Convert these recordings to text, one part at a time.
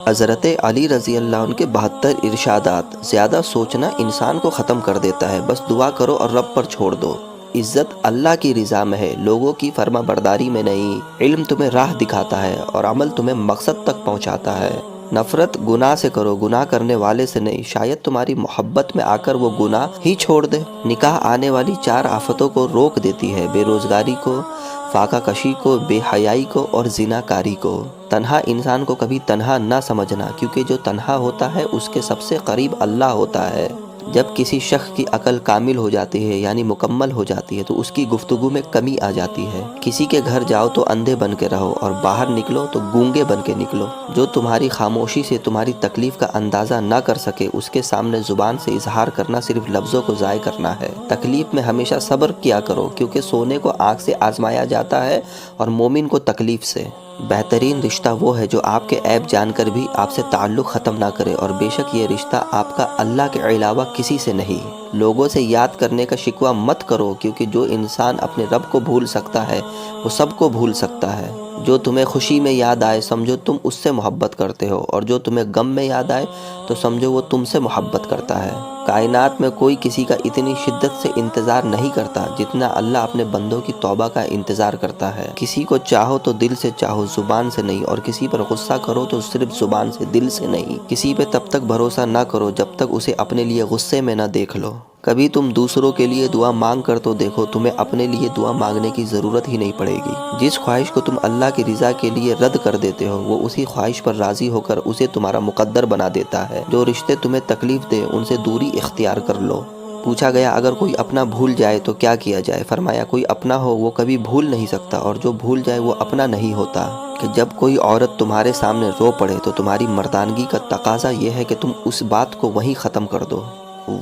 حضرت علی رضی اللہ عنہ کے 72 ارشادات۔ زیادہ سوچنا انسان کو ختم کر دیتا ہے، بس دعا کرو اور رب پر چھوڑ دو۔ عزت اللہ کی رضا میں ہے، لوگوں کی فرما برداری میں نہیں۔ علم تمہیں راہ دکھاتا ہے اور عمل تمہیں مقصد تک پہنچاتا ہے۔ نفرت گناہ سے کرو، گناہ کرنے والے سے نہیں، شاید تمہاری محبت میں آ کر وہ گناہ ہی چھوڑ دے۔ نکاح آنے والی 4 آفتوں کو روک دیتی ہے: بے روزگاری کو، فاقہ کشی کو، بے حیائی کو اور زنا کاری کو۔ تنہا انسان کو کبھی تنہا نہ سمجھنا، کیونکہ جو تنہا ہوتا ہے اس کے سب سے قریب اللہ ہوتا ہے۔ جب کسی شخص کی عقل کامل ہو جاتی ہے یعنی مکمل ہو جاتی ہے تو اس کی گفتگو میں کمی آ جاتی ہے۔ کسی کے گھر جاؤ تو اندھے بن کے رہو اور باہر نکلو تو گونگے بن کے نکلو۔ جو تمہاری خاموشی سے تمہاری تکلیف کا اندازہ نہ کر سکے اس کے سامنے زبان سے اظہار کرنا صرف لفظوں کو ضائع کرنا ہے۔ تکلیف میں ہمیشہ صبر کیا کرو، کیونکہ سونے کو آگ سے آزمایا جاتا ہے اور مومن کو تکلیف سے۔ بہترین رشتہ وہ ہے جو آپ کے عیب جان کر بھی آپ سے تعلق ختم نہ کرے، اور بے شک یہ رشتہ آپ کا اللہ کے علاوہ کسی سے نہیں۔ لوگوں سے یاد کرنے کا شکوہ مت کرو، کیونکہ جو انسان اپنے رب کو بھول سکتا ہے وہ سب کو بھول سکتا ہے۔ جو تمہیں خوشی میں یاد آئے سمجھو تم اس سے محبت کرتے ہو، اور جو تمہیں غم میں یاد آئے تو سمجھو وہ تم سے محبت کرتا ہے۔ کائنات میں کوئی کسی کا اتنی شدت سے انتظار نہیں کرتا جتنا اللہ اپنے بندوں کی توبہ کا انتظار کرتا ہے۔ کسی کو چاہو تو دل سے چاہو، زبان سے نہیں، اور کسی پر غصہ کرو تو صرف زبان سے، دل سے نہیں۔ کسی پہ تب تک بھروسہ نہ کرو جب تک اسے اپنے لیے غصے میں نہ دیکھ لو۔ کبھی تم دوسروں کے لیے دعا مانگ کر تو دیکھو، تمہیں اپنے لیے دعا مانگنے کی ضرورت ہی نہیں پڑے گی۔ جس خواہش کو تم اللہ کی رضا کے لیے رد کر دیتے ہو وہ اسی خواہش پر راضی ہو کر اسے تمہارا مقدر بنا دیتا ہے۔ جو رشتے تمہیں تکلیف دے ان سے دوری اختیار کر لو۔ پوچھا گیا اگر کوئی اپنا بھول جائے تو کیا کیا جائے؟ فرمایا کوئی اپنا ہو وہ کبھی بھول نہیں سکتا، اور جو بھول جائے وہ اپنا نہیں ہوتا۔ کہ جب کوئی عورت تمہارے سامنے رو پڑے تو تمہاری مردانگی کا تقاضا یہ ہے کہ تم اس بات کو وہیں ختم کر دو۔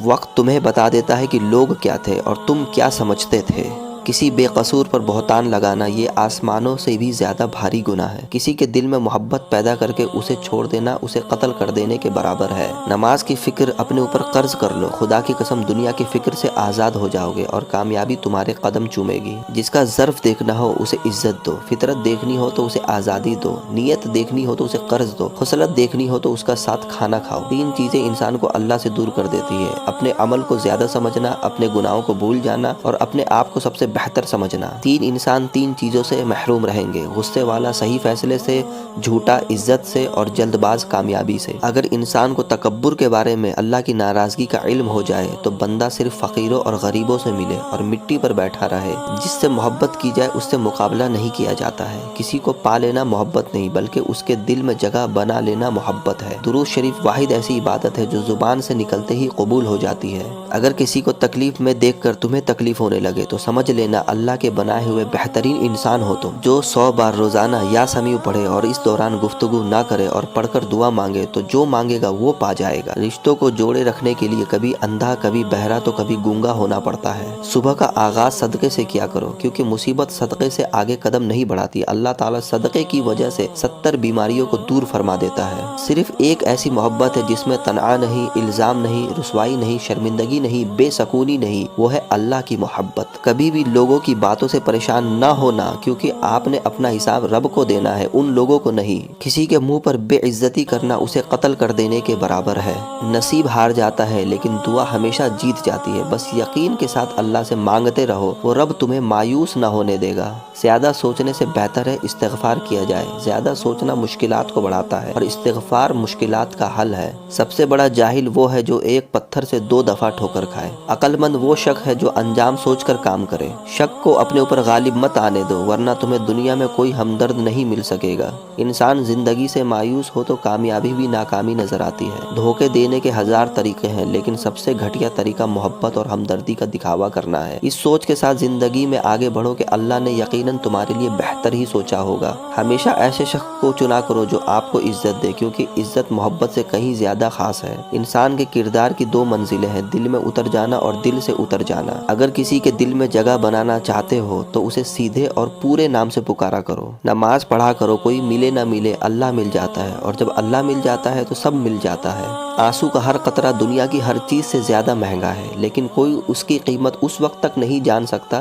وقت تمہیں بتا دیتا ہے کہ لوگ کیا تھے اور تم کیا سمجھتے تھے۔ کسی بے قصور پر بہتان لگانا یہ آسمانوں سے بھی زیادہ بھاری گناہ ہے۔ کسی کے دل میں محبت پیدا کر کے اسے چھوڑ دینا اسے قتل کر دینے کے برابر ہے۔ نماز کی فکر اپنے اوپر قرض کر لو، خدا کی قسم دنیا کی فکر سے آزاد ہو جاؤ گے اور کامیابی تمہارے قدم چومے گی۔ جس کا ظرف دیکھنا ہو اسے عزت دو، فطرت دیکھنی ہو تو اسے آزادی دو، نیت دیکھنی ہو تو اسے قرض دو، خصلت دیکھنی ہو تو اس کا ساتھ کھانا کھاؤ۔ 3 چیزیں انسان کو اللہ سے دور کر دیتی ہے: اپنے عمل کو زیادہ سمجھنا، اپنے گناہوں کو بھول جانا اور اپنے آپ کو سب سے بہتر سمجھنا۔ 3 انسان 3 چیزوں سے محروم رہیں گے: غصے والا صحیح فیصلے سے، جھوٹا عزت سے اور جلد باز کامیابی سے۔ اگر انسان کو تکبر کے بارے میں اللہ کی ناراضگی کا علم ہو جائے تو بندہ صرف فقیروں اور غریبوں سے ملے اور مٹی پر بیٹھا رہے۔ جس سے محبت کی جائے اس سے مقابلہ نہیں کیا جاتا ہے۔ کسی کو پا لینا محبت نہیں بلکہ اس کے دل میں جگہ بنا لینا محبت ہے۔ درود شریف واحد ایسی عبادت ہے جو زبان سے نکلتے ہی قبول ہو جاتی ہے۔ اگر کسی کو تکلیف میں دیکھ کر تمہیں تکلیف ہونے لگے تو سمجھ لینا اللہ کے بنائے ہوئے بہترین انسان ہو تم۔ جو 100 بار روزانہ یا سمیع پڑھے اور اس دوران گفتگو نہ کرے اور پڑھ کر دعا مانگے تو جو مانگے گا وہ پا جائے گا۔ رشتوں کو جوڑے رکھنے کے لیے کبھی اندھا، کبھی بہرا تو کبھی گونگا ہونا پڑتا ہے۔ صبح کا آغاز صدقے سے کیا کرو، کیونکہ مصیبت صدقے سے آگے قدم نہیں بڑھاتی۔ اللہ تعالیٰ صدقے کی وجہ سے 70 بیماریوں کو دور فرما دیتا ہے۔ صرف ایک ایسی محبت ہے جس میں تنعا نہیں، الزام نہیں، رسوائی نہیں، شرمندگی نہیں، بے سکونی نہیں، وہ ہے اللہ کی محبت۔ کبھی بھی لوگوں کی باتوں سے پریشان نہ ہونا، کیونکہ آپ نے اپنا حساب رب کو دینا ہے، ان لوگوں کو نہیں۔ کسی کے منہ پر بے عزتی کرنا اسے قتل کر دینے کے برابر ہے۔ نصیب ہار جاتا ہے لیکن دعا ہمیشہ جیت جاتی ہے۔ بس یقین کے ساتھ اللہ سے مانگتے رہو، وہ رب تمہیں مایوس نہ ہونے دے گا۔ زیادہ سوچنے سے بہتر ہے استغفار کیا جائے۔ زیادہ سوچنا مشکلات کو بڑھاتا ہے اور استغفار مشکلات کا حل ہے۔ سب سے بڑا جاہل وہ ہے جو ایک پتھر سے 2 دفعہ ٹھوکر کھائے۔ عقل مند وہ شخص ہے جو انجام سوچ کر کام کرے۔ شک کو اپنے اوپر غالب مت آنے دو، ورنہ تمہیں دنیا میں کوئی ہمدرد نہیں مل سکے گا۔ انسان زندگی سے مایوس ہو تو کامیابی بھی ناکامی نظر آتی ہے۔ دھوکے دینے کے 1000 طریقے ہیں لیکن سب سے گھٹیا طریقہ محبت اور ہمدردی کا دکھاوا کرنا ہے۔ اس سوچ کے ساتھ زندگی میں آگے بڑھو کہ اللہ نے یقیناً تمہارے لیے بہتر ہی سوچا ہوگا۔ ہمیشہ ایسے شخص کو چنا کرو جو آپ کو عزت دے، کیونکہ عزت محبت سے کہیں زیادہ خاص ہے۔ انسان کے کردار کی 2 منزلیں ہیں: دل میں اتر جانا اور دل سے اتر جانا۔ اگر کسی کے دل میں جگہ بنانا چاہتے ہو تو اسے سیدھے اور پورے نام سے پکارا کرو۔ نماز پڑھا کرو، کوئی ملے نہ ملے اللہ مل جاتا ہے، اور جب اللہ مل جاتا ہے تو سب مل جاتا ہے۔ آنسو کا ہر قطرہ دنیا کی ہر چیز سے زیادہ مہنگا ہے، لیکن کوئی اس کی قیمت اس وقت تک نہیں جان سکتا